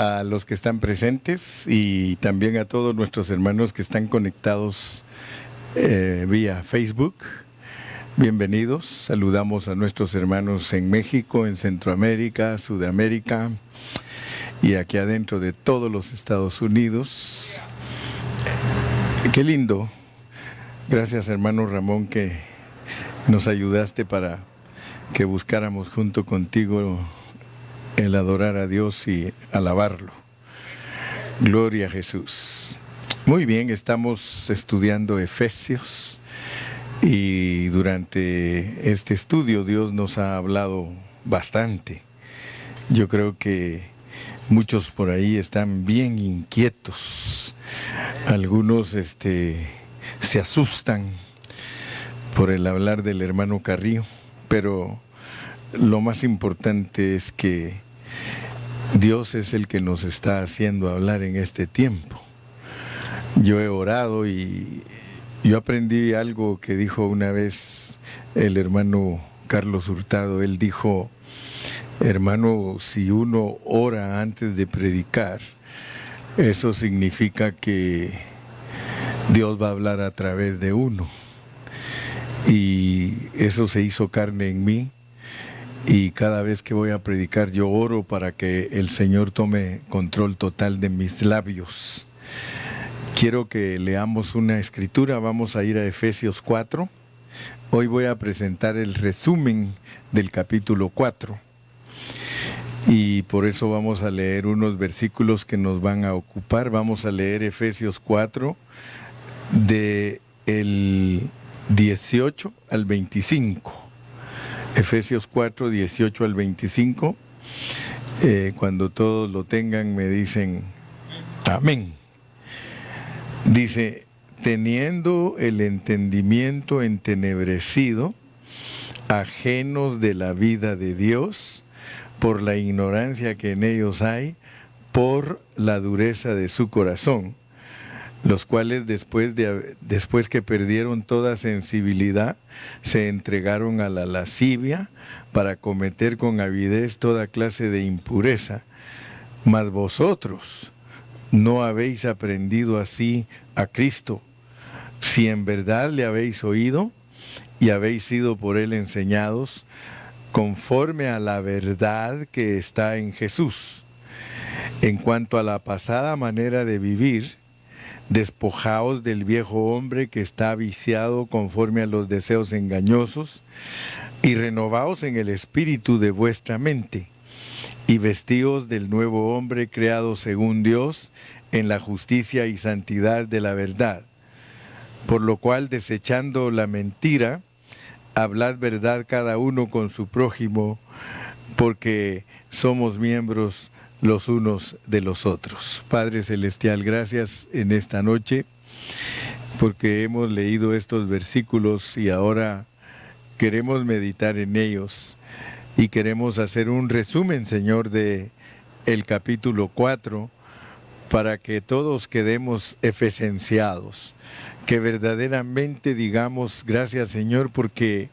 a los que están presentes y también a todos nuestros hermanos que están conectados vía Facebook. Bienvenidos. Saludamos a nuestros hermanos en México, en Centroamérica, Sudamérica y aquí adentro de todos los Estados Unidos. Qué lindo. Gracias, hermano Ramón, que nos ayudaste para que buscáramos junto contigo el adorar a Dios y alabarlo. Gloria a Jesús. Muy bien, estamos estudiando Efesios y durante este estudio Dios nos ha hablado bastante. Yo creo que muchos por ahí están bien inquietos. Algunos se asustan por el hablar del hermano Carrillo, pero lo más importante es que Dios es el que nos está haciendo hablar en este tiempo. Yo he orado y yo aprendí algo que dijo una vez el hermano Carlos Hurtado. Él dijo: hermano, si uno ora antes de predicar, eso significa que Dios va a hablar a través de uno. Y eso se hizo carne en mí. Y cada vez que voy a predicar yo oro para que el Señor tome control total de mis labios. Quiero que leamos una escritura. Vamos a ir a Efesios 4. Hoy voy a presentar el resumen del capítulo 4. Y por eso vamos a leer unos versículos que nos van a ocupar. Vamos a leer Efesios 4 de el 18 al 25. Efesios 4, 18 al 25. Cuando todos lo tengan me dicen amén. Dice: teniendo el entendimiento entenebrecido, ajenos de la vida de Dios, por la ignorancia que en ellos hay, por la dureza de su corazón, los cuales después que perdieron toda sensibilidad, se entregaron a la lascivia para cometer con avidez toda clase de impureza. Mas vosotros no habéis aprendido así a Cristo, si en verdad le habéis oído y habéis sido por él enseñados, conforme a la verdad que está en Jesús. En cuanto a la pasada manera de vivir, despojaos del viejo hombre que está viciado conforme a los deseos engañosos, y renovaos en el espíritu de vuestra mente, y vestíos del nuevo hombre creado según Dios, en la justicia y santidad de la verdad. Por lo cual, desechando la mentira, hablad verdad cada uno con su prójimo, porque somos miembros los unos de los otros. Padre Celestial, gracias en esta noche, porque hemos leído estos versículos y ahora queremos meditar en ellos y queremos hacer un resumen, Señor, de el capítulo 4, para que todos quedemos efesenciados, que verdaderamente digamos: gracias, Señor, porque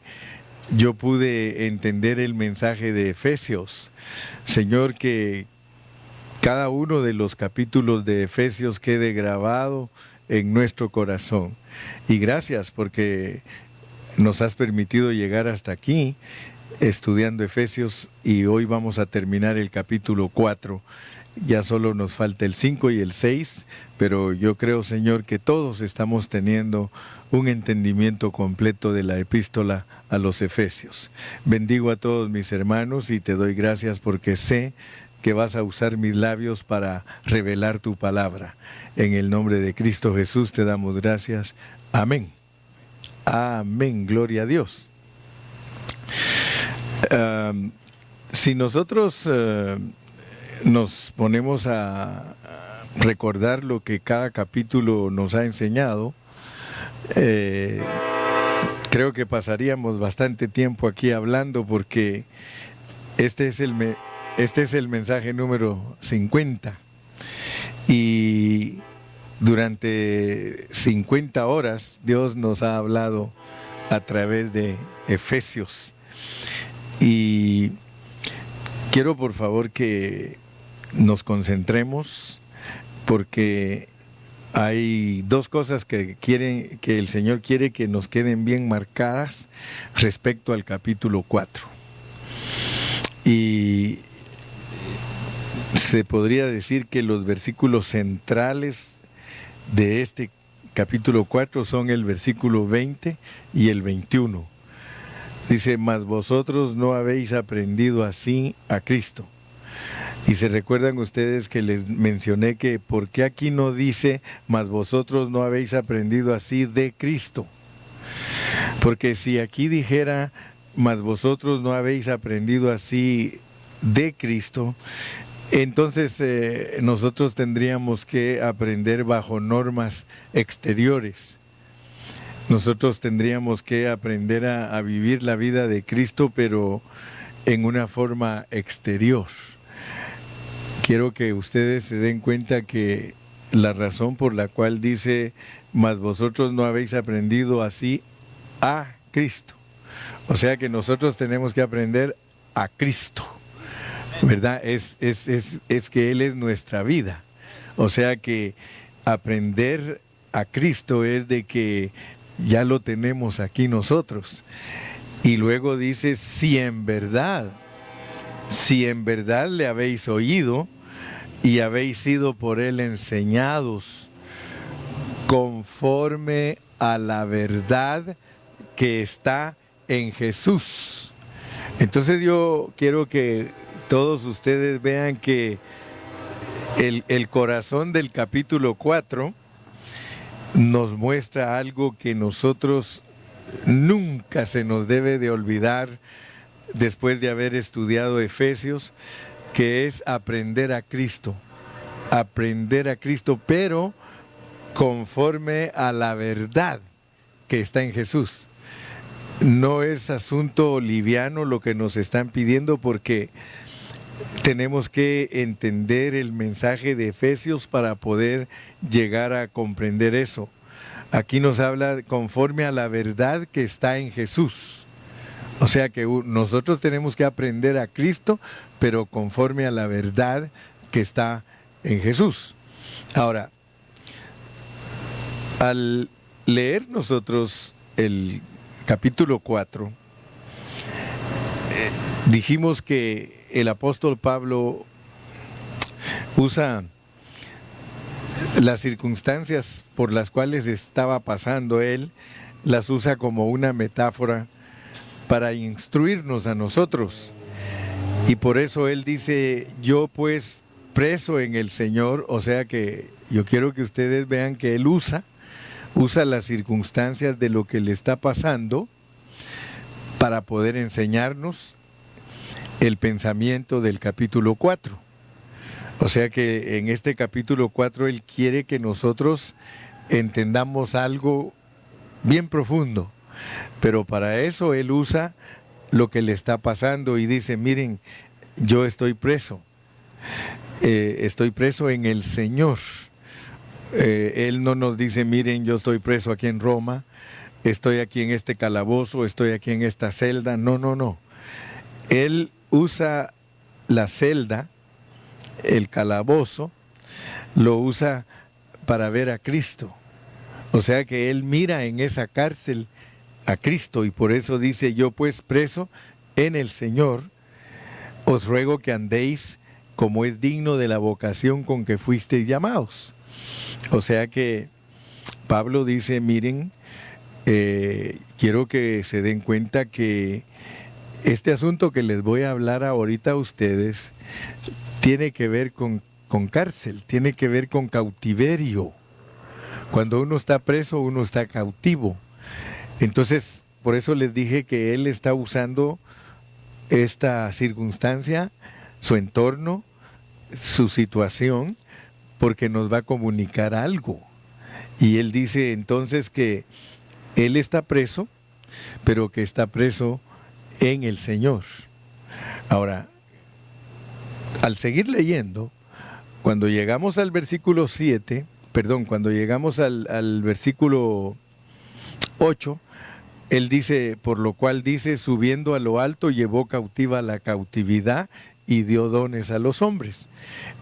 yo pude entender el mensaje de Efesios. Señor, que cada uno de los capítulos de Efesios quede grabado en nuestro corazón. Y gracias porque nos has permitido llegar hasta aquí estudiando Efesios, y hoy vamos a terminar el capítulo 4. Ya solo nos falta el 5 y el 6, pero yo creo, Señor, que todos estamos teniendo un entendimiento completo de la epístola a los Efesios. Bendigo a todos mis hermanos y te doy gracias porque sé que vas a usar mis labios para revelar tu palabra. En el nombre de Cristo Jesús te damos gracias. Amén. Amén. Gloria a Dios. Si nosotros nos ponemos a recordar lo que cada capítulo nos ha enseñado, creo que pasaríamos bastante tiempo aquí hablando, porque este es el mensaje número 50. Y durante 50 horas Dios nos ha hablado a través de Efesios. Y quiero por favor que nos concentremos, porque hay dos cosas que el Señor quiere que nos queden bien marcadas respecto al capítulo 4. Y se podría decir que los versículos centrales de este capítulo 4 son el versículo 20 y el 21. Dice, mas vosotros no habéis aprendido así a Cristo. Y se recuerdan ustedes que les mencioné que ¿por qué aquí no dice, mas vosotros no habéis aprendido así de Cristo? Porque si aquí dijera, mas vosotros no habéis aprendido así de Cristo, entonces nosotros tendríamos que aprender bajo normas exteriores. Nosotros tendríamos que aprender a vivir la vida de Cristo, pero en una forma exterior. Quiero que ustedes se den cuenta que la razón por la cual dice, mas vosotros no habéis aprendido así a Cristo. O sea que nosotros tenemos que aprender a Cristo, ¿verdad? Es que Él es nuestra vida. O sea que aprender a Cristo es de que ya lo tenemos aquí nosotros. Y luego dice, si en verdad le habéis oído y habéis sido por Él enseñados conforme a la verdad que está en Jesús. Entonces yo quiero que todos ustedes vean que el corazón del capítulo 4 nos muestra algo que nosotros nunca se nos debe de olvidar después de haber estudiado Efesios, que es aprender a Cristo, pero conforme a la verdad que está en Jesús. No es asunto liviano lo que nos están pidiendo, porque tenemos que entender el mensaje de Efesios para poder llegar a comprender eso. Aquí nos habla conforme a la verdad que está en Jesús. O sea que nosotros tenemos que aprender a Cristo, pero conforme a la verdad que está en Jesús. Ahora, al leer nosotros el capítulo 4, dijimos que el apóstol Pablo usa las circunstancias por las cuales estaba pasando él, las usa como una metáfora para instruirnos a nosotros. Y por eso él dice, yo pues preso en el Señor. O sea que yo quiero que ustedes vean que él usa las circunstancias de lo que le está pasando para poder enseñarnos el pensamiento del capítulo 4. O sea que en este capítulo 4 él quiere que nosotros entendamos algo bien profundo, pero para eso él usa lo que le está pasando y dice, miren, yo estoy preso en el Señor. Él no nos dice, miren, yo estoy preso aquí en Roma, estoy aquí en este calabozo, estoy aquí en esta celda. No. Él usa la celda, el calabozo, lo usa para ver a Cristo. O sea que él mira en esa cárcel a Cristo, y por eso dice, yo pues preso en el Señor, os ruego que andéis como es digno de la vocación con que fuisteis llamados. O sea que Pablo dice, miren, quiero que se den cuenta que este asunto que les voy a hablar ahorita a ustedes tiene que ver con cárcel, tiene que ver con cautiverio. Cuando uno está preso, uno está cautivo. Entonces, por eso les dije que él está usando esta circunstancia, su entorno, su situación, porque nos va a comunicar algo. Y él dice entonces que él está preso, pero que está preso en el Señor. Ahora, al seguir leyendo, cuando llegamos al versículo 7, cuando llegamos al versículo 8, él dice, por lo cual dice, subiendo a lo alto llevó cautiva la cautividad y dio dones a los hombres.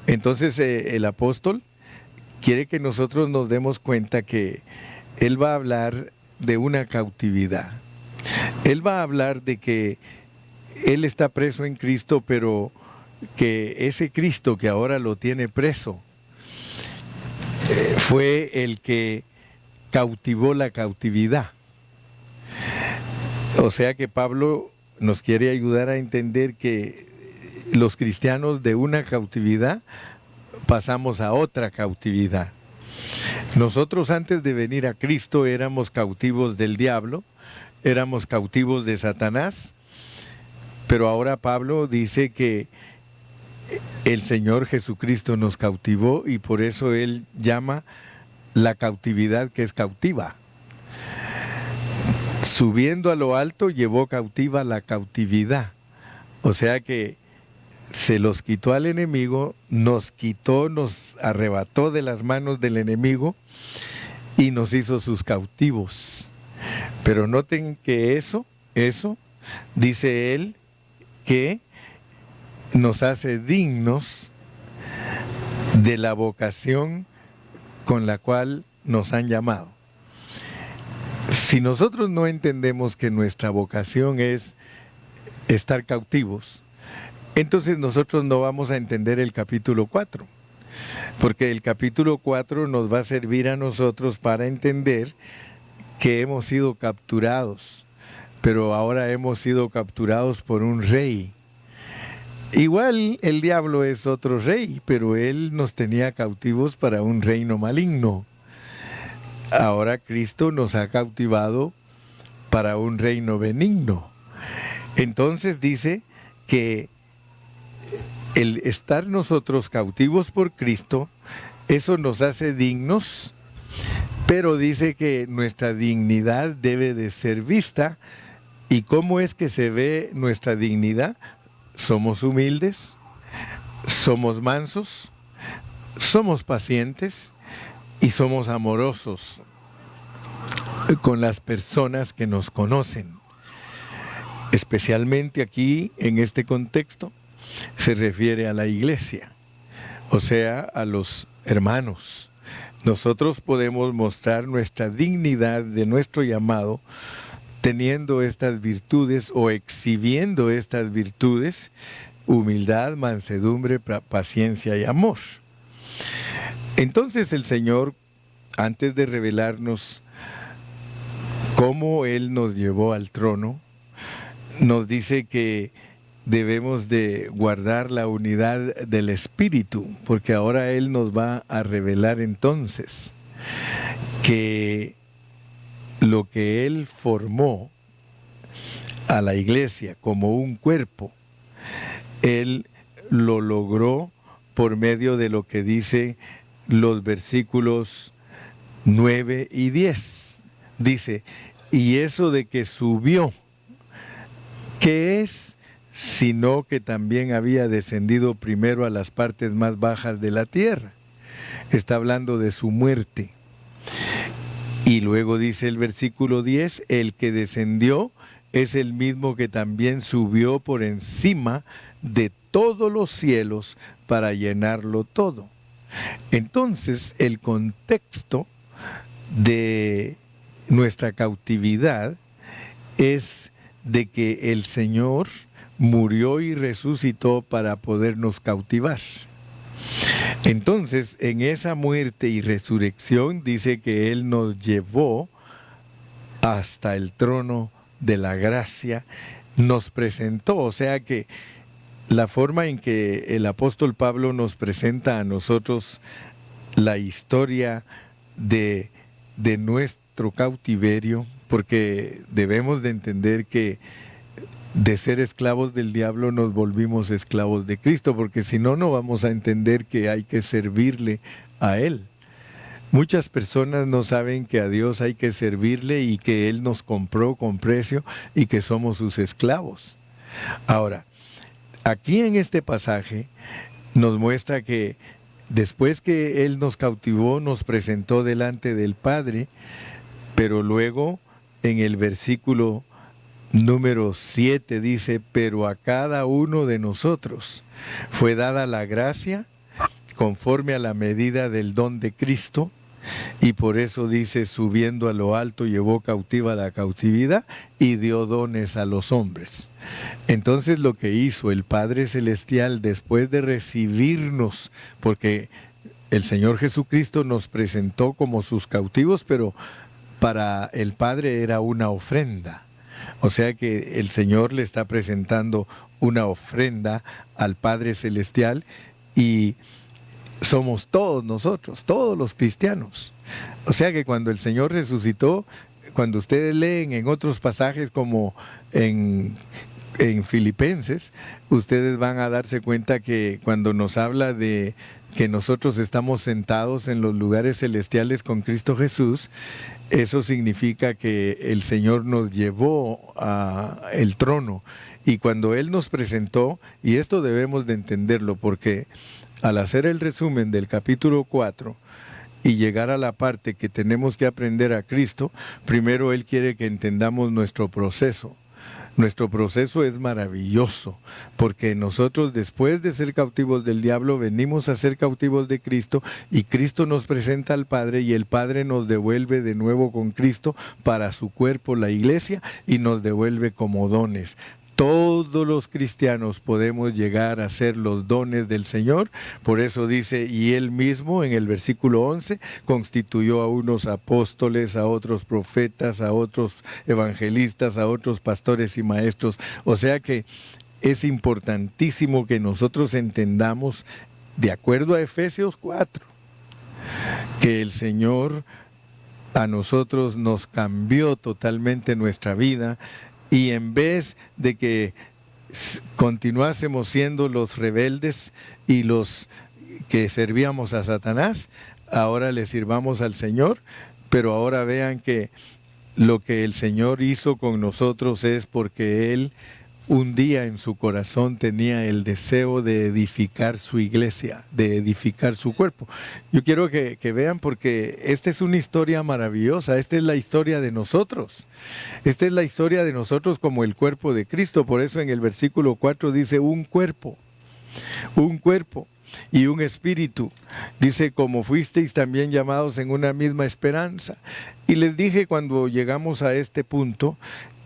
Entonces el apóstol quiere que nosotros nos demos cuenta que él va a hablar de una cautividad. Él va a hablar de que él está preso en Cristo, pero que ese Cristo que ahora lo tiene preso fue el que cautivó la cautividad. O sea que Pablo nos quiere ayudar a entender que los cristianos de una cautividad pasamos a otra cautividad. Nosotros antes de venir a Cristo éramos cautivos del diablo, éramos cautivos de Satanás, pero ahora Pablo dice que el Señor Jesucristo nos cautivó y por eso él llama la cautividad que es cautiva. Subiendo a lo alto llevó cautiva la cautividad. O sea que se los quitó al enemigo, nos quitó, nos arrebató de las manos del enemigo y nos hizo sus cautivos. Pero noten que eso, dice él, que nos hace dignos de la vocación con la cual nos han llamado. Si nosotros no entendemos que nuestra vocación es estar cautivos, entonces nosotros no vamos a entender el capítulo 4, porque el capítulo 4 nos va a servir a nosotros para entender que hemos sido capturados, pero ahora hemos sido capturados por un rey. Igual el diablo es otro rey, pero él nos tenía cautivos para un reino maligno. Ahora Cristo nos ha cautivado para un reino benigno. Entonces dice que el estar nosotros cautivos por Cristo, eso nos hace dignos, pero dice que nuestra dignidad debe de ser vista. ¿Y cómo es que se ve nuestra dignidad? Somos humildes, somos mansos, somos pacientes y somos amorosos con las personas que nos conocen. Especialmente aquí, en este contexto, se refiere a la iglesia, o sea, a los hermanos. Nosotros podemos mostrar nuestra dignidad de nuestro llamado teniendo estas virtudes o exhibiendo estas virtudes: humildad, mansedumbre, paciencia y amor. Entonces el Señor, antes de revelarnos cómo Él nos llevó al trono, nos dice que debemos de guardar la unidad del Espíritu, porque ahora Él nos va a revelar entonces que lo que Él formó a la iglesia como un cuerpo, Él lo logró por medio de lo que dice los versículos 9 y 10. Dice, y eso de que subió, ¿qué es? Sino que también había descendido primero a las partes más bajas de la tierra. Está hablando de su muerte. Y luego dice el versículo 10, el que descendió es el mismo que también subió por encima de todos los cielos para llenarlo todo. Entonces, el contexto de nuestra cautividad es de que el Señor murió y resucitó para podernos cautivar. Entonces, en esa muerte y resurrección dice que Él nos llevó hasta el trono de la gracia, nos presentó, o sea que la forma en que el apóstol Pablo nos presenta a nosotros la historia de nuestro cautiverio, porque debemos de entender que de ser esclavos del diablo nos volvimos esclavos de Cristo, porque si no, no vamos a entender que hay que servirle a Él. Muchas personas no saben que a Dios hay que servirle y que Él nos compró con precio y que somos sus esclavos. Ahora, aquí en este pasaje nos muestra que después que Él nos cautivó, nos presentó delante del Padre, pero luego en el versículo número 7 dice, pero a cada uno de nosotros fue dada la gracia conforme a la medida del don de Cristo, y por eso dice, subiendo a lo alto llevó cautiva la cautividad y dio dones a los hombres. Entonces lo que hizo el Padre Celestial después de recibirnos, porque el Señor Jesucristo nos presentó como sus cautivos, pero para el Padre era una ofrenda. O sea que el Señor le está presentando una ofrenda al Padre Celestial, y somos todos nosotros, todos los cristianos. O sea que cuando el Señor resucitó, cuando ustedes leen en otros pasajes como en Filipenses, ustedes van a darse cuenta que cuando nos habla de que nosotros estamos sentados en los lugares celestiales con Cristo Jesús, eso significa que el Señor nos llevó al trono. Y cuando Él nos presentó, y esto debemos de entenderlo, porque al hacer el resumen del capítulo 4 y llegar a la parte que tenemos que aprender a Cristo, primero Él quiere que entendamos nuestro proceso. Nuestro proceso es maravilloso, porque nosotros después de ser cautivos del diablo venimos a ser cautivos de Cristo, y Cristo nos presenta al Padre y el Padre nos devuelve de nuevo con Cristo para su cuerpo, la iglesia, y nos devuelve como dones. Todos los cristianos podemos llegar a ser los dones del Señor. Por eso dice, y Él mismo en el versículo 11, constituyó a unos apóstoles, a otros profetas, a otros evangelistas, a otros pastores y maestros. O sea que es importantísimo que nosotros entendamos, de acuerdo a Efesios 4, que el Señor a nosotros nos cambió totalmente nuestra vida. Y en vez de que continuásemos siendo los rebeldes y los que servíamos a Satanás, ahora le sirvamos al Señor. Pero ahora vean que lo que el Señor hizo con nosotros es porque Él un día en su corazón tenía el deseo de edificar su iglesia, de edificar su cuerpo. Yo quiero que vean, porque esta es una historia maravillosa, esta es la historia de nosotros. Esta es la historia de nosotros como el cuerpo de Cristo. Por eso en el versículo 4 dice un cuerpo y un espíritu. Dice, como fuisteis también llamados en una misma esperanza. Y les dije cuando llegamos a este punto,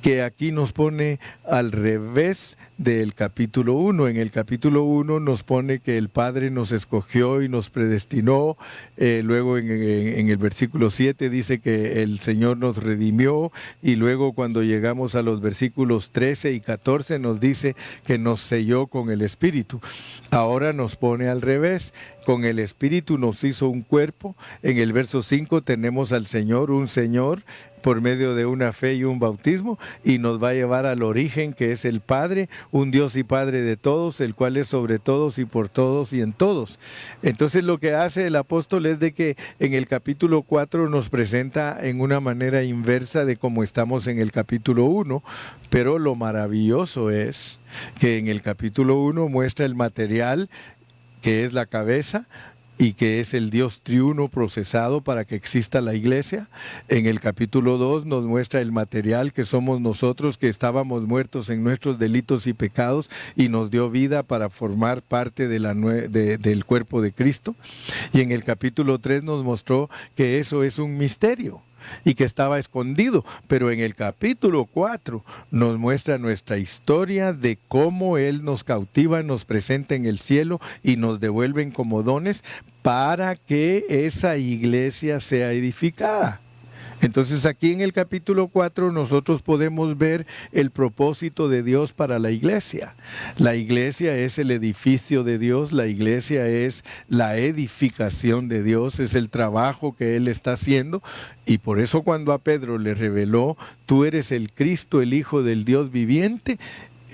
que aquí nos pone al revés del capítulo 1. En el capítulo 1 nos pone que el Padre nos escogió y nos predestinó. Luego en el versículo 7 dice que el Señor nos redimió. Y luego cuando llegamos a los versículos 13 y 14 nos dice que nos selló con el Espíritu. Ahora nos pone al revés. Con el Espíritu nos hizo un cuerpo. En el verso 5 tenemos al Señor, un Señor, por medio de una fe y un bautismo, y nos va a llevar al origen, que es el Padre, un Dios y Padre de todos, el cual es sobre todos y por todos y en todos. Entonces lo que hace el apóstol es de que en el capítulo 4 nos presenta en una manera inversa de cómo estamos en el capítulo 1, pero lo maravilloso es que en el capítulo 1 muestra el material, que es la cabeza, y que es el Dios triuno procesado para que exista la iglesia. En el capítulo 2 nos muestra el material, que somos nosotros, que estábamos muertos en nuestros delitos y pecados, y nos dio vida para formar parte del cuerpo de Cristo. Y en el capítulo 3 nos mostró que eso es un misterio y que estaba escondido, pero en el capítulo 4 nos muestra nuestra historia de cómo Él nos cautiva, nos presenta en el cielo y nos devuelven como dones para que esa iglesia sea edificada. Entonces aquí en el capítulo 4 nosotros podemos ver el propósito de Dios para la iglesia. La iglesia es el edificio de Dios, la iglesia es la edificación de Dios, es el trabajo que Él está haciendo. Y por eso cuando a Pedro le reveló, tú eres el Cristo, el Hijo del Dios viviente,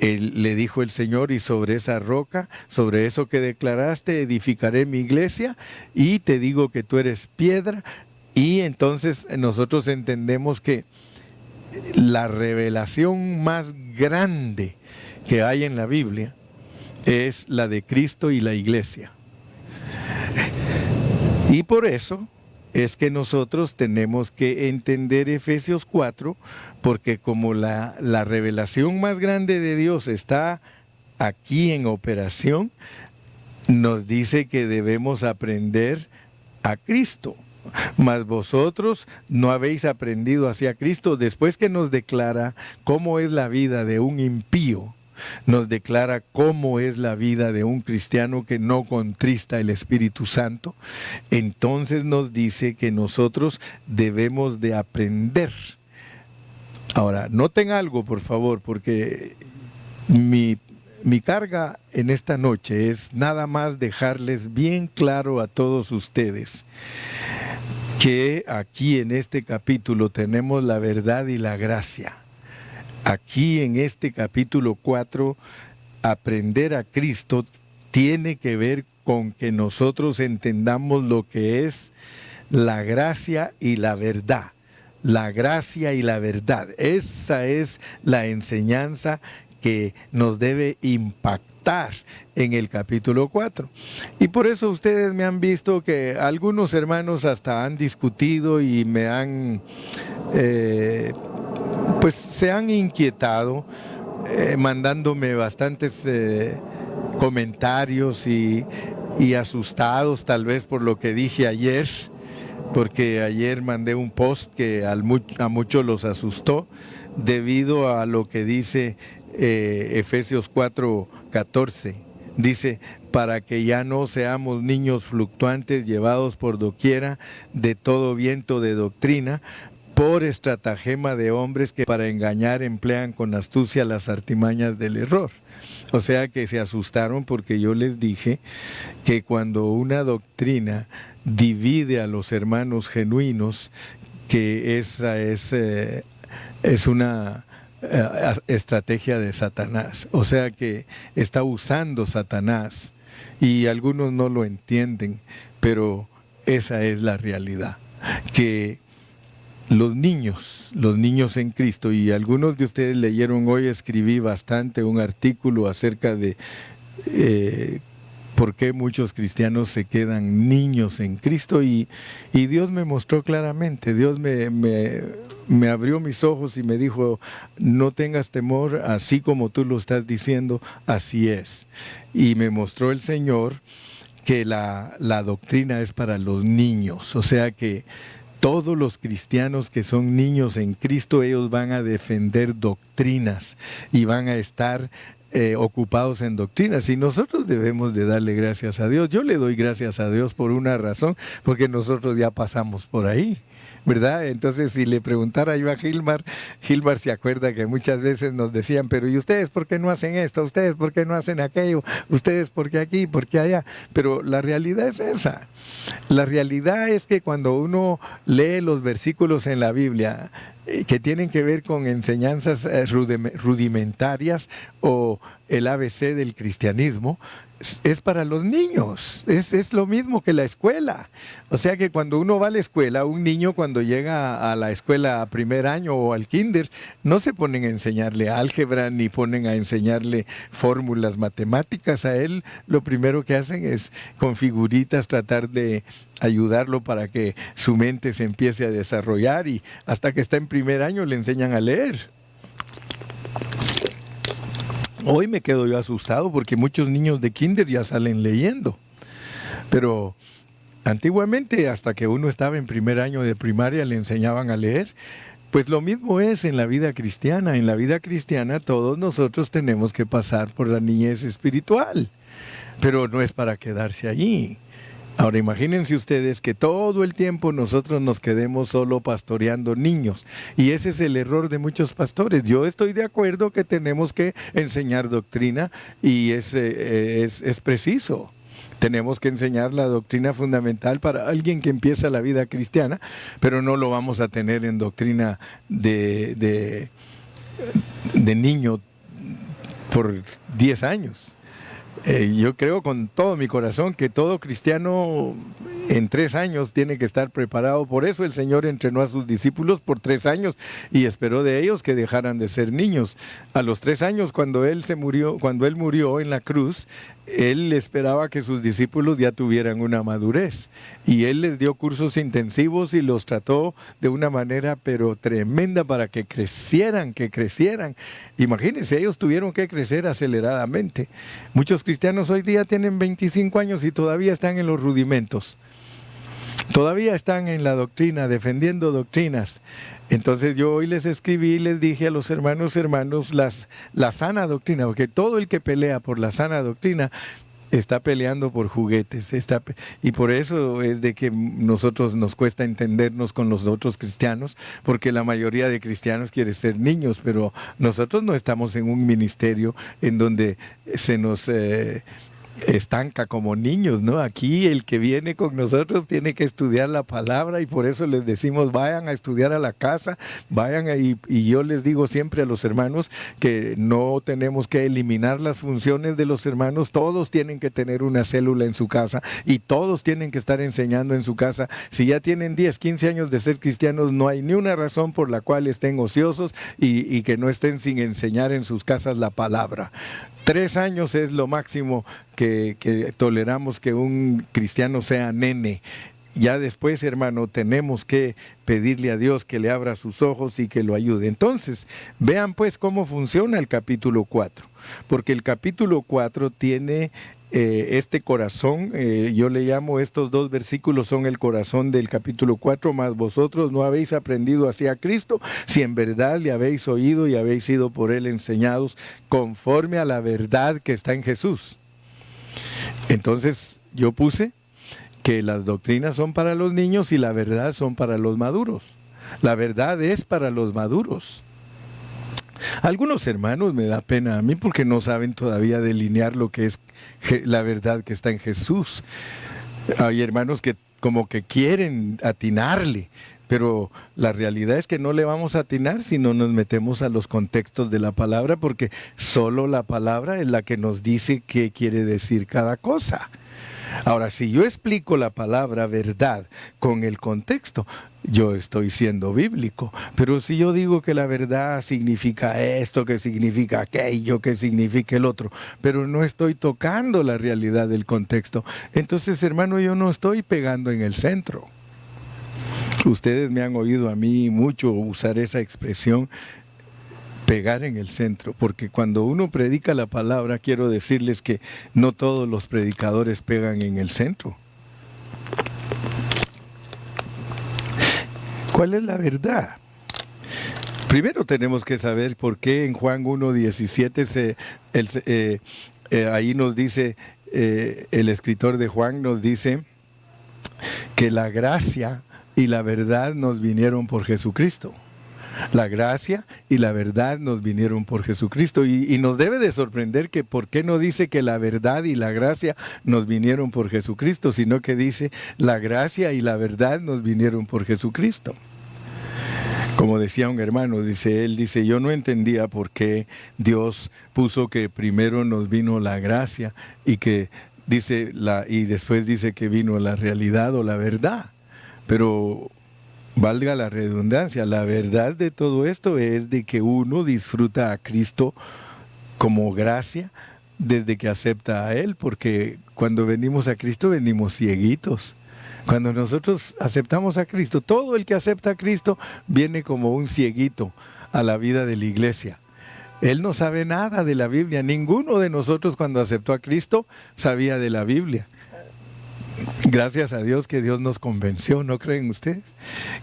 le dijo el Señor, y sobre esa roca, sobre eso que declaraste, edificaré mi iglesia, y te digo que tú eres piedra. Y entonces nosotros entendemos que la revelación más grande que hay en la Biblia es la de Cristo y la iglesia. Y por eso es que nosotros tenemos que entender Efesios 4, porque como la revelación más grande de Dios está aquí en operación, nos dice que debemos aprender a Cristo. Mas vosotros no habéis aprendido hacia Cristo. Después que nos declara cómo es la vida de un impío, nos declara cómo es la vida de un cristiano que no contrista el Espíritu Santo, entonces nos dice que nosotros debemos de aprender. Ahora, noten algo, por favor, porque mi carga en esta noche es nada más dejarles bien claro a todos ustedes que aquí en este capítulo tenemos la verdad y la gracia. Aquí en este capítulo 4, aprender a Cristo tiene que ver con que nosotros entendamos lo que es la gracia y la verdad. La gracia y la verdad. Esa es la enseñanza que nos debe impactar en el capítulo 4. Y por eso ustedes me han visto que algunos hermanos hasta han discutido y me han, pues se han inquietado, mandándome bastantes comentarios y asustados tal vez por lo que dije ayer, porque ayer mandé un post que a muchos los asustó debido a lo que dice Efesios 4:14. Dice, para que ya no seamos niños fluctuantes llevados por doquiera de todo viento de doctrina, por estratagema de hombres que para engañar emplean con astucia las artimañas del error. O sea que se asustaron porque yo les dije que cuando una doctrina divide a los hermanos genuinos, que esa es una estrategia de Satanás. O sea que está usando Satanás y algunos no lo entienden, pero esa es la realidad, que los niños en Cristo, y algunos de ustedes leyeron hoy, escribí bastante un artículo acerca de por qué muchos cristianos se quedan niños en Cristo, y Dios me mostró claramente, Dios me abrió mis ojos y me dijo, no tengas temor, así como tú lo estás diciendo, así es. Y me mostró el Señor que la doctrina es para los niños, o sea que todos los cristianos que son niños en Cristo, ellos van a defender doctrinas y van a estar ocupados en doctrinas, y nosotros debemos de darle gracias a Dios. Yo le doy gracias a Dios por una razón, porque nosotros ya pasamos por ahí, ¿verdad? Entonces, si le preguntara yo a Gilmar se acuerda que muchas veces nos decían, pero ¿y ustedes por qué no hacen esto? ¿Ustedes por qué no hacen aquello? ¿Ustedes por qué aquí? ¿Por qué allá? Pero la realidad es esa. La realidad es que cuando uno lee los versículos en la Biblia que tienen que ver con enseñanzas rudimentarias o el ABC del cristianismo, es para los niños, es lo mismo que la escuela. O sea que cuando uno va a la escuela, un niño cuando llega a la escuela a primer año o al kinder, no se ponen a enseñarle álgebra ni ponen a enseñarle fórmulas matemáticas. A él lo primero que hacen es con figuritas tratar de ayudarlo para que su mente se empiece a desarrollar, y hasta que está en primer año le enseñan a leer. Hoy me quedo yo asustado porque muchos niños de kinder ya salen leyendo. Pero antiguamente, hasta que uno estaba en primer año de primaria, le enseñaban a leer. Pues lo mismo es en la vida cristiana. En la vida cristiana todos nosotros tenemos que pasar por la niñez espiritual. Pero no es para quedarse allí. Ahora imagínense ustedes que todo el tiempo nosotros nos quedemos solo pastoreando niños, y ese es el error de muchos pastores. Yo estoy de acuerdo que tenemos que enseñar doctrina, y es preciso. Tenemos que enseñar la doctrina fundamental para alguien que empieza la vida cristiana, pero no lo vamos a tener en doctrina de niño por 10 años. Yo creo con todo mi corazón que todo cristiano en 3 años tiene que estar preparado. Por eso el Señor entrenó a sus discípulos por 3 años y esperó de ellos que dejaran de ser niños. A los 3 años, cuando Él murió en la cruz, él esperaba que sus discípulos ya tuvieran una madurez, y él les dio cursos intensivos y los trató de una manera pero tremenda para que crecieran. Imagínense, ellos tuvieron que crecer aceleradamente. Muchos cristianos hoy día tienen 25 años y todavía están en los rudimentos. Todavía están en la doctrina, defendiendo doctrinas. Entonces yo hoy les escribí y les dije a los hermanos, la sana doctrina, porque todo el que pelea por la sana doctrina está peleando por juguetes, y por eso es de que nosotros nos cuesta entendernos con los otros cristianos, porque la mayoría de cristianos quiere ser niños, pero nosotros no estamos en un ministerio en donde se nos estanca como niños, ¿no? Aquí el que viene con nosotros tiene que estudiar la palabra, y por eso les decimos vayan a estudiar a la casa, vayan ahí, y yo les digo siempre a los hermanos que no tenemos que eliminar las funciones de los hermanos, todos tienen que tener una célula en su casa y todos tienen que estar enseñando en su casa. Si ya tienen 10, 15 años de ser cristianos, no hay ni una razón por la cual estén ociosos y que no estén sin enseñar en sus casas la palabra. 3 años es lo máximo que toleramos que un cristiano sea nene. Ya después, hermano, tenemos que pedirle a Dios que le abra sus ojos y que lo ayude. Entonces, vean pues cómo funciona el capítulo 4, porque el capítulo 4 tiene este corazón, yo le llamo, estos 2 versículos son el corazón del capítulo 4, mas vosotros no habéis aprendido así a Cristo, si en verdad le habéis oído y habéis sido por él enseñados conforme a la verdad que está en Jesús. Entonces yo puse que las doctrinas son para los niños y la verdad son para los maduros. La verdad es para los maduros. Algunos hermanos me da pena a mí porque no saben todavía delinear lo que es la verdad que está en Jesús. Hay hermanos que como que quieren atinarle, pero la realidad es que no le vamos a atinar si no nos metemos a los contextos de la palabra, porque solo la palabra es la que nos dice qué quiere decir cada cosa. Ahora, si yo explico la palabra verdad con el contexto, yo estoy siendo bíblico. Pero si yo digo que la verdad significa esto, que significa aquello, que significa el otro, pero no estoy tocando la realidad del contexto, entonces, hermano, yo no estoy pegando en el centro. Ustedes me han oído a mí mucho usar esa expresión, pegar en el centro, porque cuando uno predica la palabra, quiero decirles que no todos los predicadores pegan en el centro. ¿Cuál es la verdad? Primero tenemos que saber por qué en Juan 1:17 ahí nos dice, el escritor de Juan nos dice que la gracia y la verdad nos vinieron por Jesucristo. La gracia y la verdad nos vinieron por Jesucristo, y nos debe de sorprender que por qué no dice que la verdad y la gracia nos vinieron por Jesucristo, sino que dice la gracia y la verdad nos vinieron por Jesucristo. Como decía un hermano, él dice, yo no entendía por qué Dios puso que primero nos vino la gracia y después dice que vino la realidad o la verdad, pero valga la redundancia, la verdad de todo esto es de que uno disfruta a Cristo como gracia desde que acepta a Él, porque cuando venimos a Cristo venimos cieguitos. Cuando nosotros aceptamos a Cristo, todo el que acepta a Cristo viene como un cieguito a la vida de la iglesia. Él no sabe nada de la Biblia. Ninguno de nosotros cuando aceptó a Cristo sabía de la Biblia. Gracias a Dios que Dios nos convenció, ¿no creen ustedes?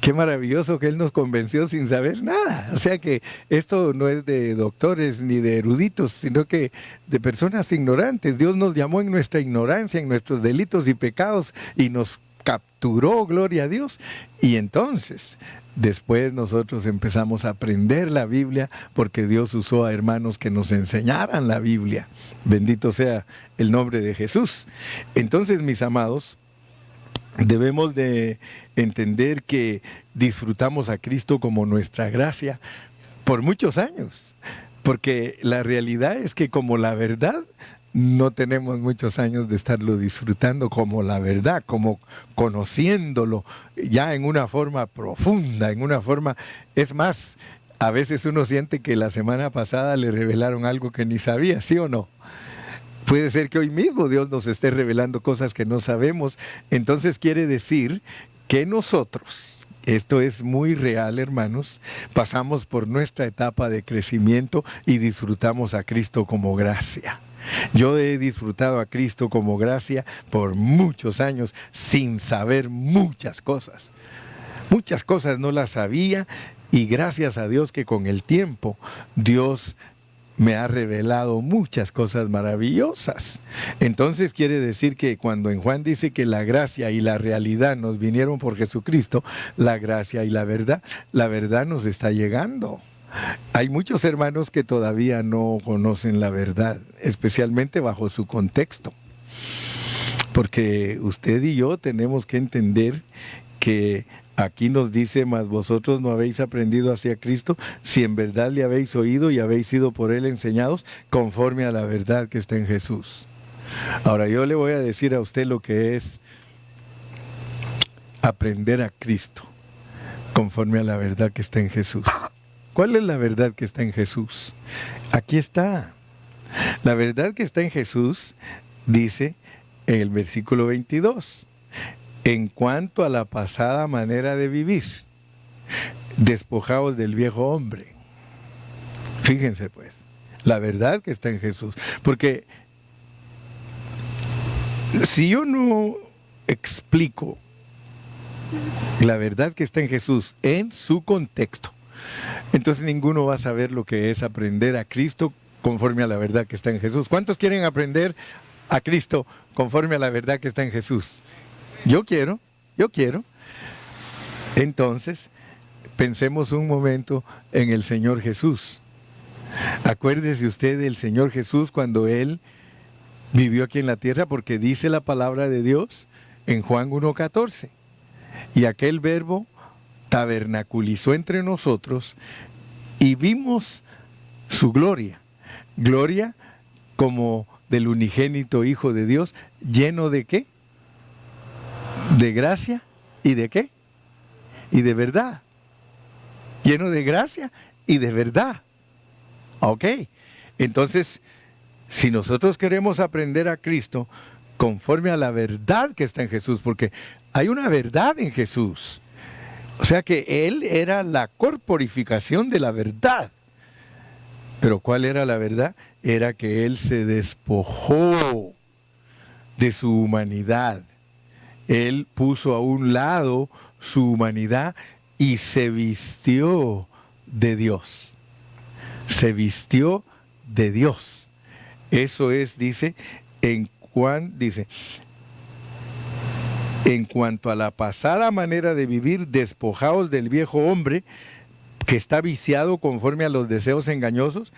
Qué maravilloso que Él nos convenció sin saber nada. O sea que esto no es de doctores ni de eruditos, sino que de personas ignorantes. Dios nos llamó en nuestra ignorancia, en nuestros delitos y pecados, y nos capturó, gloria a Dios. Y entonces, después nosotros empezamos a aprender la Biblia, porque Dios usó a hermanos que nos enseñaran la Biblia. Bendito sea el nombre de Jesús. Entonces, mis amados, debemos de entender que disfrutamos a Cristo como nuestra gracia por muchos años, porque la realidad es que como la verdad, no tenemos muchos años de estarlo disfrutando como la verdad, como conociéndolo ya en una forma profunda, en una forma, es más, a veces uno siente que la semana pasada le revelaron algo que ni sabía, ¿sí o no? Puede ser que hoy mismo Dios nos esté revelando cosas que no sabemos. Entonces quiere decir que nosotros, esto es muy real, hermanos, pasamos por nuestra etapa de crecimiento y disfrutamos a Cristo como gracia. Yo he disfrutado a Cristo como gracia por muchos años sin saber muchas cosas. Muchas cosas no las sabía y gracias a Dios que con el tiempo Dios me ha revelado muchas cosas maravillosas. Entonces quiere decir que cuando en Juan dice que la gracia y la realidad nos vinieron por Jesucristo, la gracia y la verdad nos está llegando. Hay muchos hermanos que todavía no conocen la verdad, especialmente bajo su contexto. Porque usted y yo tenemos que entender que aquí nos dice, mas vosotros no habéis aprendido hacia Cristo, si en verdad le habéis oído y habéis sido por Él enseñados, conforme a la verdad que está en Jesús. Ahora yo le voy a decir a usted lo que es aprender a Cristo, conforme a la verdad que está en Jesús. ¿Cuál es la verdad que está en Jesús? Aquí está. La verdad que está en Jesús dice en el versículo 22. En cuanto a la pasada manera de vivir, despojaos del viejo hombre. Fíjense pues, la verdad que está en Jesús. Porque si yo no explico la verdad que está en Jesús en su contexto, entonces ninguno va a saber lo que es aprender a Cristo conforme a la verdad que está en Jesús. ¿Cuántos quieren aprender a Cristo conforme a la verdad que está en Jesús? Yo quiero. Entonces, pensemos un momento en el Señor Jesús. Acuérdese usted del Señor Jesús cuando Él vivió aquí en la tierra, porque dice la palabra de Dios en Juan 1:14. Y aquel verbo tabernaculizó entre nosotros y vimos su gloria. Gloria como del unigénito Hijo de Dios, lleno de ¿qué? De gracia y de ¿qué? Y de verdad. Lleno de gracia y de verdad. Ok. Entonces, si nosotros queremos aprender a Cristo conforme a la verdad que está en Jesús, porque hay una verdad en Jesús. O sea que Él era la corporificación de la verdad. Pero ¿cuál era la verdad? Era que Él se despojó de su humanidad. Él puso a un lado su humanidad y se vistió de Dios. Se vistió de Dios. Eso es, dice, en cuanto a la pasada manera de vivir, despojaos del viejo hombre que está viciado conforme a los deseos engañosos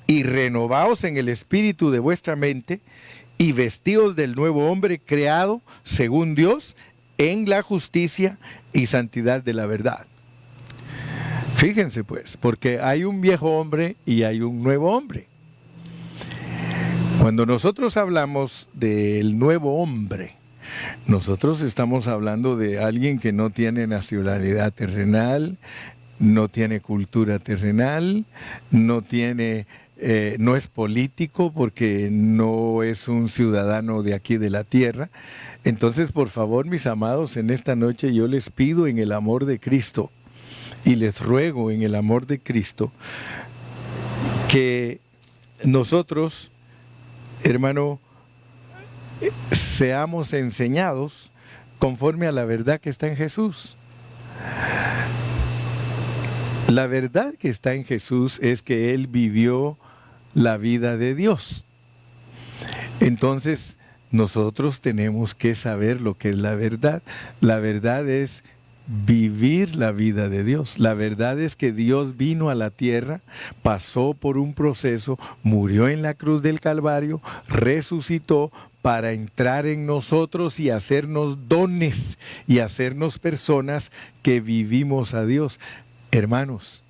y renovaos en el espíritu de vuestra mente y vestíos del nuevo hombre creado según Dios en la justicia y santidad de la verdad. Fíjense pues, porque hay un viejo hombre y hay un nuevo hombre. Cuando nosotros hablamos del nuevo hombre, nosotros estamos hablando de alguien que no tiene nacionalidad terrenal, no tiene cultura terrenal, no es político porque no es un ciudadano de aquí de la tierra. Entonces, por favor, mis amados, en esta noche yo les pido en el amor de Cristo y les ruego en el amor de Cristo que nosotros, hermano, seamos enseñados conforme a la verdad que está en Jesús. La verdad que está en Jesús es que Él vivió la vida de Dios. Entonces, nosotros tenemos que saber lo que es la verdad. La verdad es vivir la vida de Dios. La verdad es que Dios vino a la tierra, pasó por un proceso, murió en la cruz del Calvario, resucitó para entrar en nosotros y hacernos dones y hacernos personas que vivimos a Dios. Hermanos,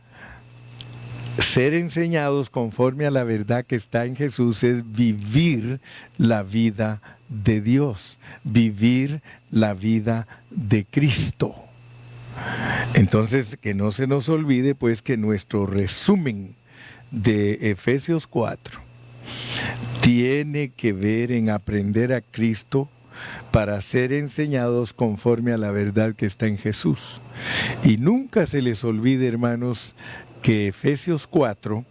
ser enseñados conforme a la verdad que está en Jesús es vivir la vida de Dios, vivir la vida de Cristo. Entonces, que no se nos olvide pues que nuestro resumen de Efesios 4 tiene que ver en aprender a Cristo para ser enseñados conforme a la verdad que está en Jesús. Y nunca se les olvide, hermanos, que Efesios 4,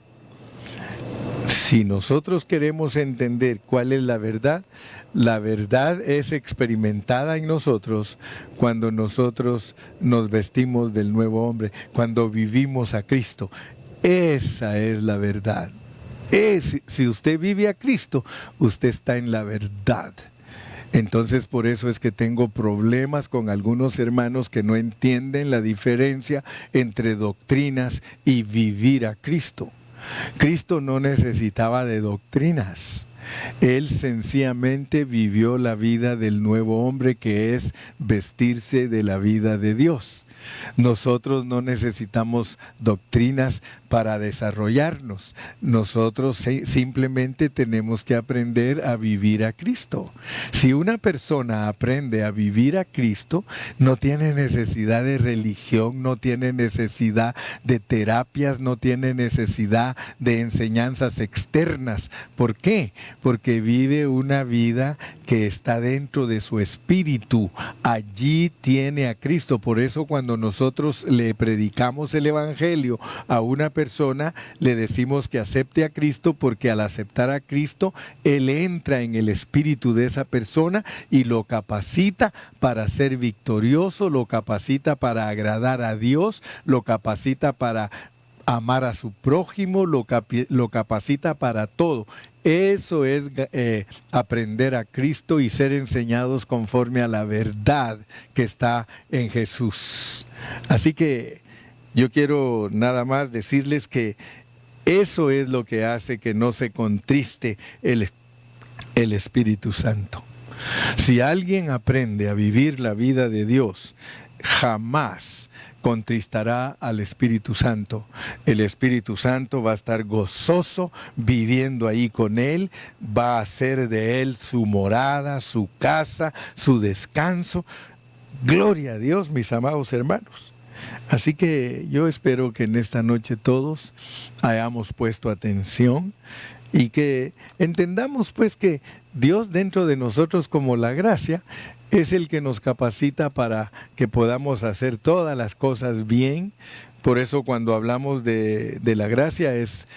si nosotros queremos entender cuál es la verdad es experimentada en nosotros cuando nosotros nos vestimos del nuevo hombre, cuando vivimos a Cristo. Esa es la verdad. Si usted vive a Cristo, usted está en la verdad. Entonces por eso es que tengo problemas con algunos hermanos que no entienden la diferencia entre doctrinas y vivir a Cristo. Cristo no necesitaba de doctrinas. Él sencillamente vivió la vida del nuevo hombre, que es vestirse de la vida de Dios. Nosotros no necesitamos doctrinas para desarrollarnos. Nosotros simplemente tenemos que aprender a vivir a Cristo. Si una persona aprende a vivir a Cristo, no tiene necesidad de religión, no tiene necesidad de terapias, no tiene necesidad de enseñanzas externas. ¿Por qué? Porque vive una vida que está dentro de su espíritu. Allí tiene a Cristo. Por eso cuando nosotros le predicamos el Evangelio a una persona, le decimos que acepte a Cristo, porque al aceptar a Cristo, Él entra en el espíritu de esa persona y lo capacita para ser victorioso, lo capacita para agradar a Dios, lo capacita para amar a su prójimo, lo capacita para todo. Eso es aprender a Cristo y ser enseñados conforme a la verdad que está en Jesús. Así que yo quiero nada más decirles que eso es lo que hace que no se contriste el Espíritu Santo. Si alguien aprende a vivir la vida de Dios, jamás contristará al Espíritu Santo. El Espíritu Santo va a estar gozoso viviendo ahí con él, va a hacer de él su morada, su casa, su descanso. Gloria a Dios, mis amados hermanos. Así que yo espero que en esta noche todos hayamos puesto atención y que entendamos pues que Dios dentro de nosotros, como la gracia, es el que nos capacita para que podamos hacer todas las cosas bien. Por eso cuando hablamos de la gracia es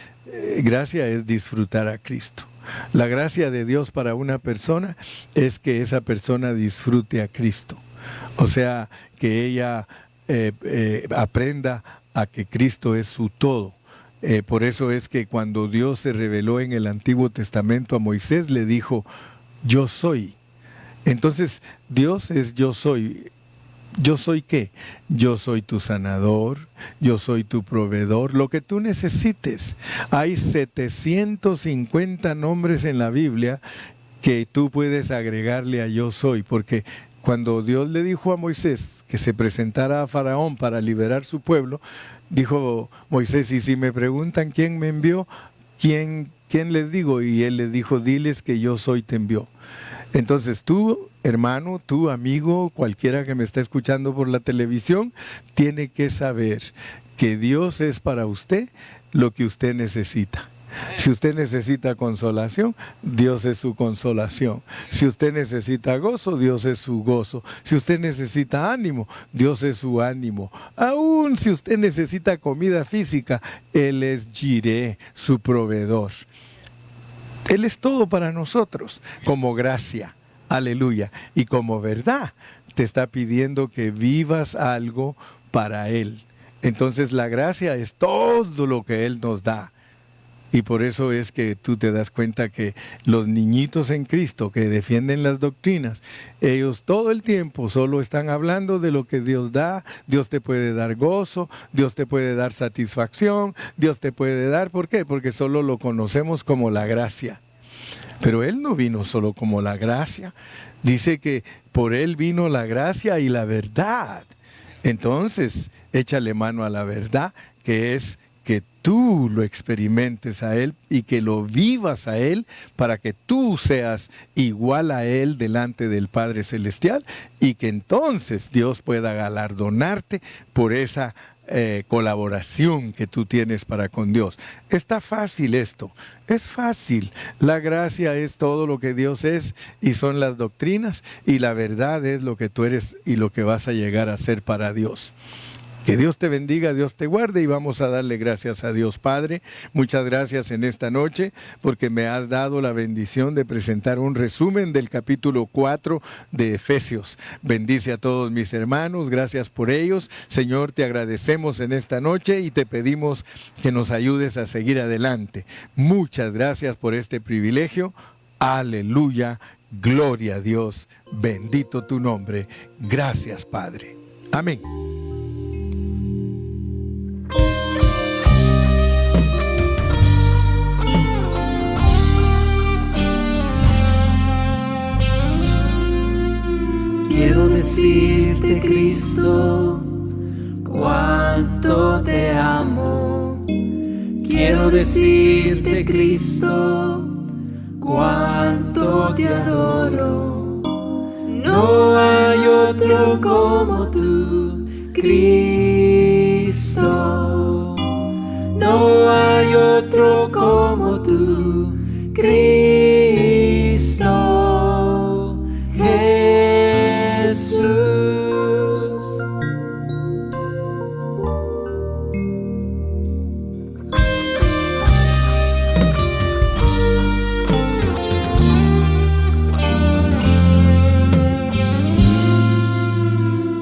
disfrutar a Cristo. La gracia de Dios para una persona es que esa persona disfrute a Cristo. O sea, que ella aprenda a que Cristo es su todo. Por eso es que cuando Dios se reveló en el Antiguo Testamento a Moisés, le dijo, yo soy. Entonces, Dios es yo soy. ¿Yo soy qué? Yo soy tu sanador, yo soy tu proveedor, lo que tú necesites. Hay 750 nombres en la Biblia que tú puedes agregarle a yo soy, porque cuando Dios le dijo a Moisés que se presentara a Faraón para liberar su pueblo, dijo Moisés, y si me preguntan quién me envió, ¿quién les digo? Y él les dijo, diles que yo soy te envió. Entonces tú, hermano, tú, amigo, cualquiera que me está escuchando por la televisión, tiene que saber que Dios es para usted lo que usted necesita. Si usted necesita consolación, Dios es su consolación. Si usted necesita gozo, Dios es su gozo. Si usted necesita ánimo, Dios es su ánimo. Aún si usted necesita comida física, Él es Jireh, su proveedor. Él es todo para nosotros, como gracia, aleluya, y como verdad, te está pidiendo que vivas algo para Él. Entonces la gracia es todo lo que Él nos da. Y por eso es que tú te das cuenta que los niñitos en Cristo que defienden las doctrinas, ellos todo el tiempo solo están hablando de lo que Dios da. Dios te puede dar gozo, Dios te puede dar satisfacción, Dios te puede dar, ¿por qué? Porque solo lo conocemos como la gracia. Pero Él no vino solo como la gracia. Dice que por Él vino la gracia y la verdad. Entonces, échale mano a la verdad, que es que tú lo experimentes a Él y que lo vivas a Él para que tú seas igual a Él delante del Padre Celestial y que entonces Dios pueda galardonarte por esa colaboración que tú tienes para con Dios. Está fácil esto, es fácil. La gracia es todo lo que Dios es y son las doctrinas, y la verdad es lo que tú eres y lo que vas a llegar a ser para Dios. Que Dios te bendiga, Dios te guarde, y vamos a darle gracias a Dios Padre. Muchas gracias en esta noche porque me has dado la bendición de presentar un resumen del capítulo 4 de Efesios. Bendice a todos mis hermanos, gracias por ellos. Señor, te agradecemos en esta noche y te pedimos que nos ayudes a seguir adelante. Muchas gracias por este privilegio. Aleluya, gloria a Dios, bendito tu nombre. Gracias, Padre. Amén. Quiero decirte, Cristo, cuánto te amo. Quiero decirte, Cristo, cuánto te adoro. No hay otro como tú, Cristo. No hay otro como tú, Cristo. Jesús.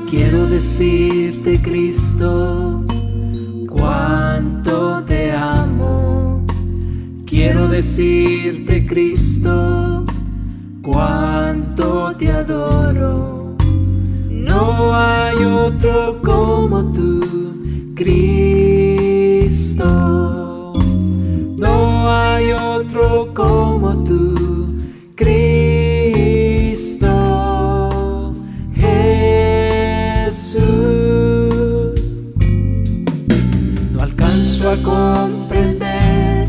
Quiero decirte, Cristo, cuánto te amo. Quiero decirte, Cristo, cuánto te adoro. No hay otro como tú, Cristo. No hay otro como tú, Cristo. Jesús. No alcanzo a comprender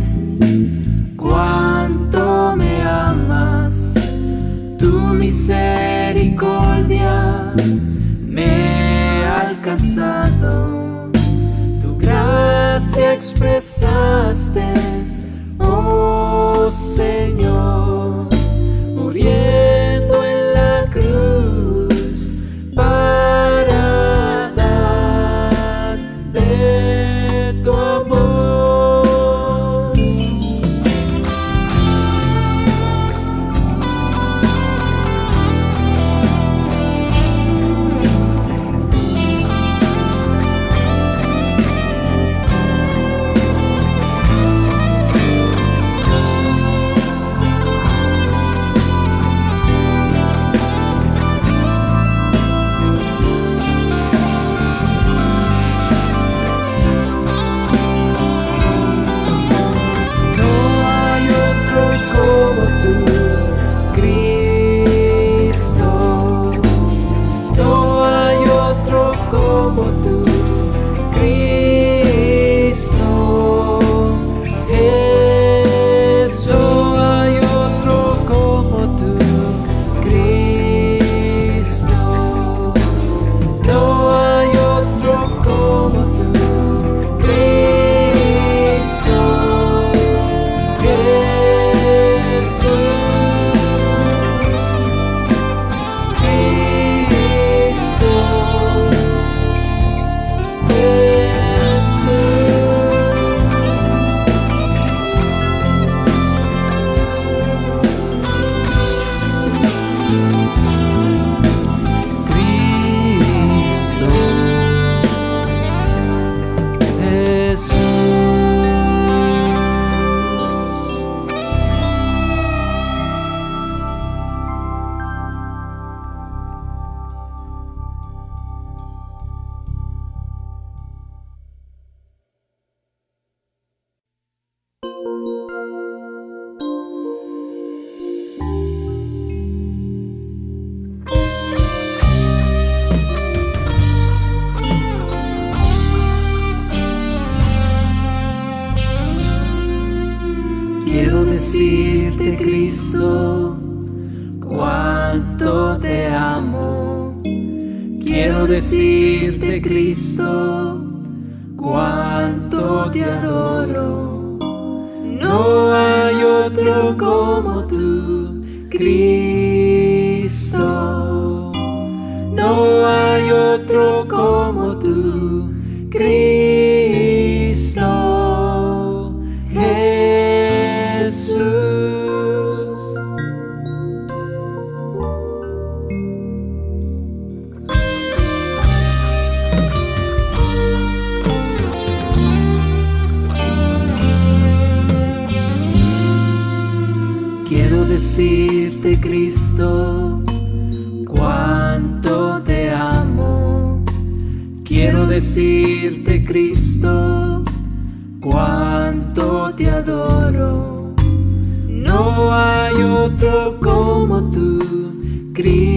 cuánto me amas. Tu misericordia me ha alcanzado, tu gracia expresaste, oh Señor, muriendo en la cruz para darme tu amor. decirte, Cristo, cuánto te amo. Quiero decirte, Cristo, cuánto te adoro. No hay otro como tú, Cristo. No hay otro como tú, Cristo Jesús. Quiero decirte, Cristo, cuánto te amo. Quiero decirte, Cristo, cuánto te adoro. No hay otro como tú, Cristo.